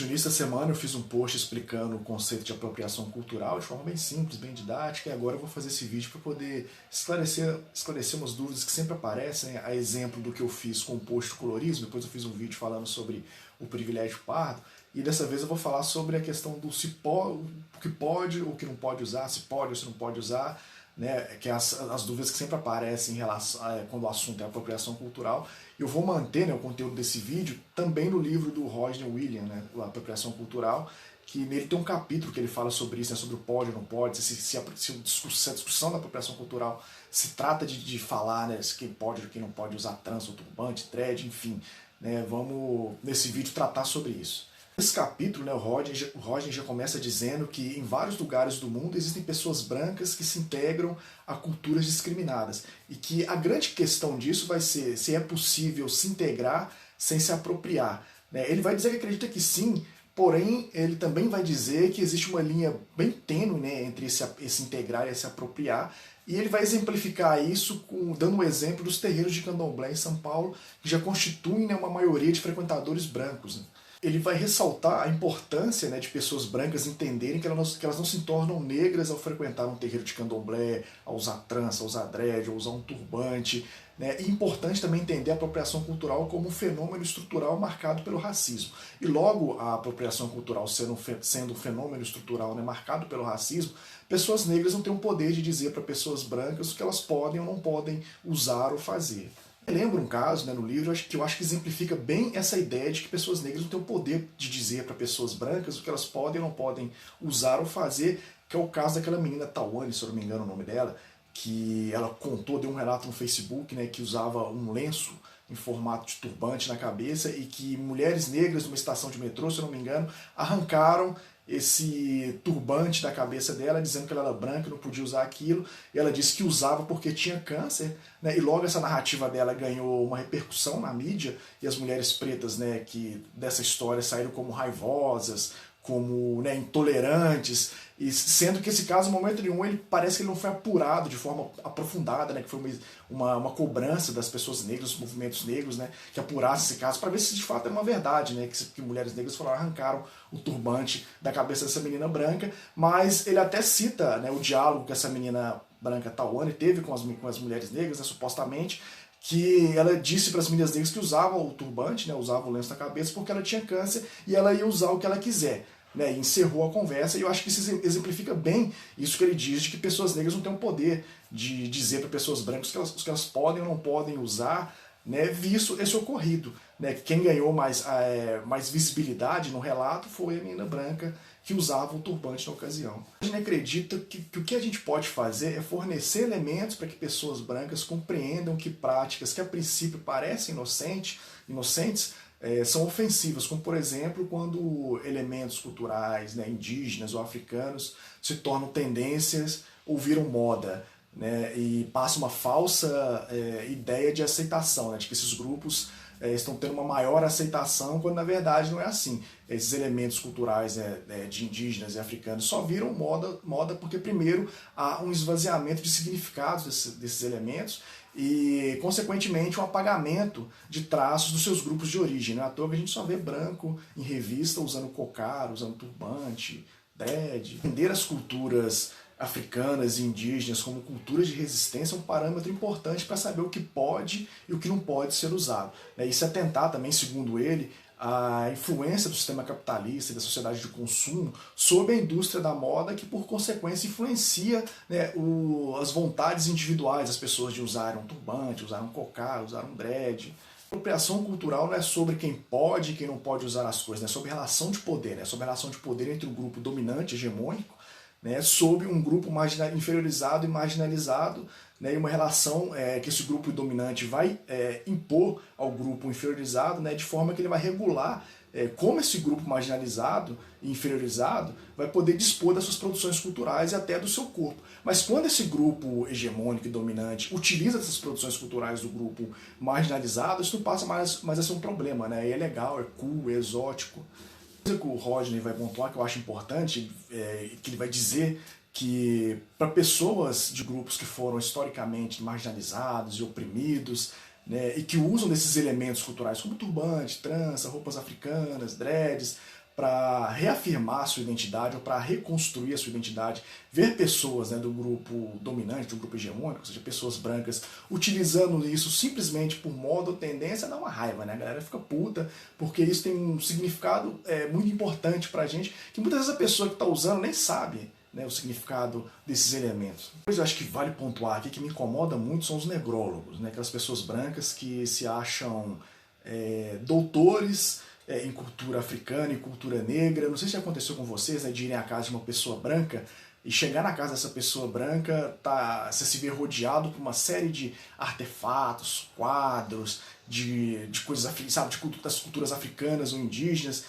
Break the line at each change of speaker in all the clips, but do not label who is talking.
No início da semana eu fiz um post explicando o conceito de apropriação cultural de forma bem simples, bem didática, e agora eu vou fazer esse vídeo para poder esclarecer umas dúvidas que sempre aparecem, a exemplo do que eu fiz com o post do colorismo. Depois eu fiz um vídeo falando sobre o privilégio pardo, e dessa vez eu vou falar sobre a questão do o que pode ou o que não pode usar, se pode ou se não pode usar, né, que é as dúvidas que sempre aparecem em relação quando o assunto é apropriação cultural. Eu vou manter, né, o conteúdo desse vídeo também no livro do Rodney Williams, né, a Apropriação Cultural, que nele tem um capítulo que ele fala sobre isso, né, sobre o pode ou não pode, se a discussão da apropriação cultural se trata de falar, né, se quem pode ou quem não pode usar trança ou turbante, dread, enfim. Né, vamos, nesse vídeo, tratar sobre isso. Nesse capítulo, né, o Rodney já começa dizendo que em vários lugares do mundo existem pessoas brancas que se integram a culturas discriminadas e que a grande questão disso vai ser se é possível se integrar sem se apropriar. Né? Ele vai dizer que acredita que sim, porém ele também vai dizer que existe uma linha bem tênue, né, entre esse integrar e se apropriar, e ele vai exemplificar isso dando um exemplo dos terreiros de candomblé em São Paulo, que já constituem, né, uma maioria de frequentadores brancos. Né? Ele vai ressaltar a importância, né, de pessoas brancas entenderem que elas não se tornam negras ao frequentar um terreiro de candomblé, ao usar trança, ao usar dread, ao usar um turbante. Né? E é importante também entender a apropriação cultural como um fenômeno estrutural marcado pelo racismo. E logo a apropriação cultural sendo um fenômeno estrutural, né, marcado pelo racismo, pessoas negras não têm o poder de dizer para pessoas brancas o que elas podem ou não podem usar ou fazer. Eu lembro um caso, né, no livro que eu acho que exemplifica bem essa ideia de que pessoas negras não têm o poder de dizer para pessoas brancas o que elas podem ou não podem usar ou fazer, que é o caso daquela menina Tawane, se eu não me engano o nome dela, que ela contou, deu um relato no Facebook, né, que usava um lenço em formato de turbante na cabeça e que mulheres negras numa estação de metrô, se eu não me engano, arrancaram esse turbante da cabeça dela, dizendo que ela era branca, não podia usar aquilo, e ela disse que usava porque tinha câncer, né? E logo essa narrativa dela ganhou uma repercussão na mídia, e as mulheres pretas, né, que dessa história saíram como raivosas, como, né, intolerantes, e sendo que esse caso, em momento nenhum, ele parece que ele não foi apurado de forma aprofundada, né, que foi uma cobrança das pessoas negras, dos movimentos negros, né, que apurasse esse caso para ver se de fato é uma verdade, né, que mulheres negras foram arrancaram o turbante da cabeça dessa menina branca, mas ele até cita, né, o diálogo que essa menina branca Tawane teve com as mulheres negras, né, supostamente, que ela disse para as meninas negras que usavam o turbante, né, usava o lenço na cabeça porque ela tinha câncer e ela ia usar o que ela quiser. Né, e encerrou a conversa, e eu acho que isso exemplifica bem isso que ele diz, de que pessoas negras não têm o poder de dizer para pessoas brancas o que elas podem ou não podem usar, né, visto esse ocorrido. Né, quem ganhou mais visibilidade no relato foi a menina branca que usava o turbante na ocasião. A gente acredita que o que a gente pode fazer é fornecer elementos para que pessoas brancas compreendam que práticas que a princípio parecem inocentes, são ofensivas, como por exemplo quando elementos culturais, né, indígenas ou africanos se tornam tendências ou viram moda, né, e passa uma falsa ideia de aceitação, né, de que esses grupos estão tendo uma maior aceitação, quando na verdade não é assim. Esses elementos culturais de indígenas e africanos só viram moda porque primeiro há um esvaziamento de significados desses elementos e, consequentemente, um apagamento de traços dos seus grupos de origem. Não é à toa que a gente só vê branco em revista usando cocar, usando turbante, dread. Entender as culturas africanas e indígenas como culturas de resistência é um parâmetro importante para saber o que pode e o que não pode ser usado. Isso é tentar também, segundo ele, a influência do sistema capitalista e da sociedade de consumo sobre a indústria da moda, que por consequência influencia, né, as vontades individuais das pessoas de usarem um turbante, usar um cocar, usar um dread. A apropriação cultural não é sobre quem pode e quem não pode usar as coisas, é sobre relação de poder, né, sobre a relação de poder entre o grupo dominante, hegemônico, né, sob um grupo inferiorizado e marginalizado, né, e uma relação que esse grupo dominante vai impor ao grupo inferiorizado, né, de forma que ele vai regular como esse grupo marginalizado e inferiorizado vai poder dispor das suas produções culturais e até do seu corpo. Mas quando esse grupo hegemônico e dominante utiliza essas produções culturais do grupo marginalizado, isso não passa mais a ser um problema, né, e é legal, é cool, é exótico. Que o Rodney vai pontuar, que eu acho importante, que ele vai dizer que para pessoas de grupos que foram historicamente marginalizados e oprimidos, né, e que usam desses elementos culturais como turbante, trança, roupas africanas, dreads, para reafirmar a sua identidade ou para reconstruir a sua identidade, ver pessoas, né, do grupo dominante, do grupo hegemônico, ou seja, pessoas brancas, utilizando isso simplesmente por moda ou tendência, dá uma raiva, né? A galera fica puta, porque isso tem um significado muito importante pra gente, que muitas vezes a pessoa que está usando nem sabe, né, o significado desses elementos. Depois eu acho que vale pontuar aqui, que me incomoda muito, são os negrólogos, né, aquelas pessoas brancas que se acham doutores em cultura africana e cultura negra. Não sei se já aconteceu com vocês, né, de irem à casa de uma pessoa branca e chegar na casa dessa pessoa branca, você se vê rodeado por uma série de artefatos, quadros, de coisas, sabe, das culturas africanas ou indígenas,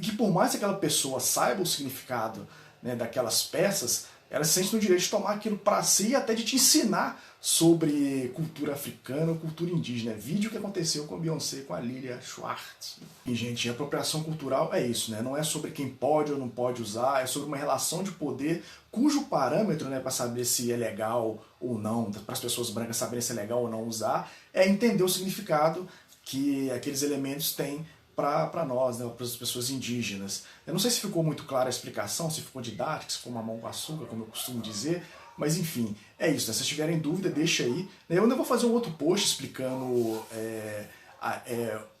que por mais que aquela pessoa saiba o significado, né, daquelas peças, ela se sente no direito de tomar aquilo para si e até de te ensinar sobre cultura africana ou cultura indígena. Vídeo que aconteceu com a Beyoncé, com a Lilia Schwartz. E, gente, apropriação cultural é isso, né? Não é sobre quem pode ou não pode usar, é sobre uma relação de poder cujo parâmetro, né, para saber se é legal ou não, para as pessoas brancas saberem se é legal ou não usar, é entender o significado que aqueles elementos têm para nós, né, para as pessoas indígenas. Eu não sei se ficou muito clara a explicação, se ficou didático, se ficou mamão com açúcar, como eu costumo dizer, mas enfim, é isso, né? Se vocês tiverem dúvida, deixa aí. Eu ainda vou fazer um outro post explicando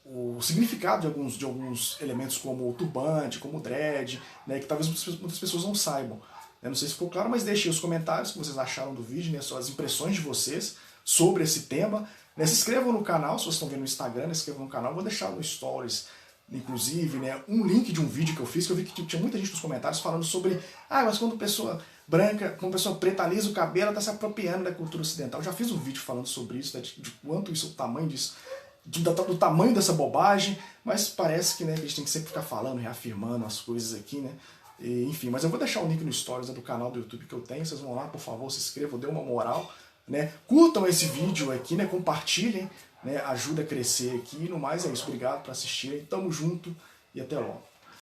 o significado de alguns elementos como o turbante, como o dread, né, que talvez muitas pessoas não saibam. Eu não sei se ficou claro, mas deixem os comentários que vocês acharam do vídeo, né, as impressões de vocês sobre esse tema. Né, se inscrevam no canal, se vocês estão vendo no Instagram, se inscrevam no canal. Vou deixar no Stories, inclusive, né, um link de um vídeo que eu fiz, que eu vi que tinha muita gente nos comentários falando sobre mas quando pessoa branca, quando pessoa preta alisa o cabelo, está se apropriando da cultura ocidental. Eu já fiz um vídeo falando sobre isso, né, de quanto isso, o tamanho disso, do tamanho dessa bobagem, mas parece que, né, que a gente tem que sempre ficar falando, reafirmando as coisas aqui, né. E, enfim, mas eu vou deixar o link no Stories, né, do canal do YouTube que eu tenho, vocês vão lá, por favor, se inscrevam, dê uma moral, né, curtam esse vídeo aqui, né, compartilhem, né, ajuda a crescer aqui, e no mais é isso, obrigado por assistirem, tamo junto e até logo.